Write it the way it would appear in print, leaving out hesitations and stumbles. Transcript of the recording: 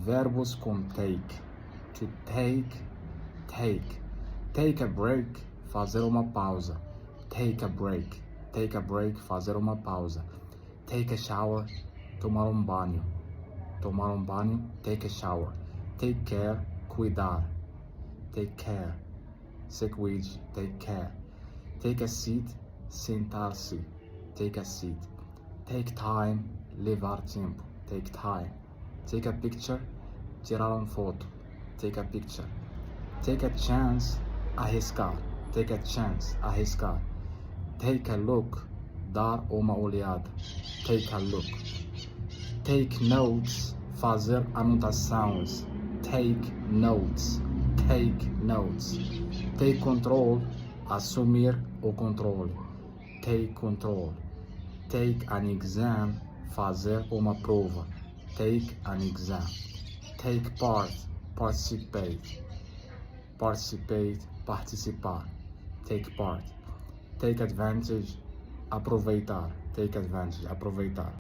Verbos com take. To take, take. Take a break, fazer uma pausa. Take a break. Take a break, fazer uma pausa. Take a shower, tomar um banho. Tomar um banho, take a shower. Take care, cuidar. Take care. Se cuide, take care. Take a seat, sentar-se. Take a seat. Take time, levar tempo. Take time. Take a picture, tirar foto. Take a picture. Take a chance, arriscar. Take a chance, arriscar. Take a look, dar uma olhada. Take a look. Take notes, fazer anotações. Take notes. Take notes. Take control, assumir o controle. Take control. Take an exam, fazer uma prova. Take an exam. Take part, participate. Participate, participar. Take part. Take advantage, aproveitar. Take advantage, aproveitar.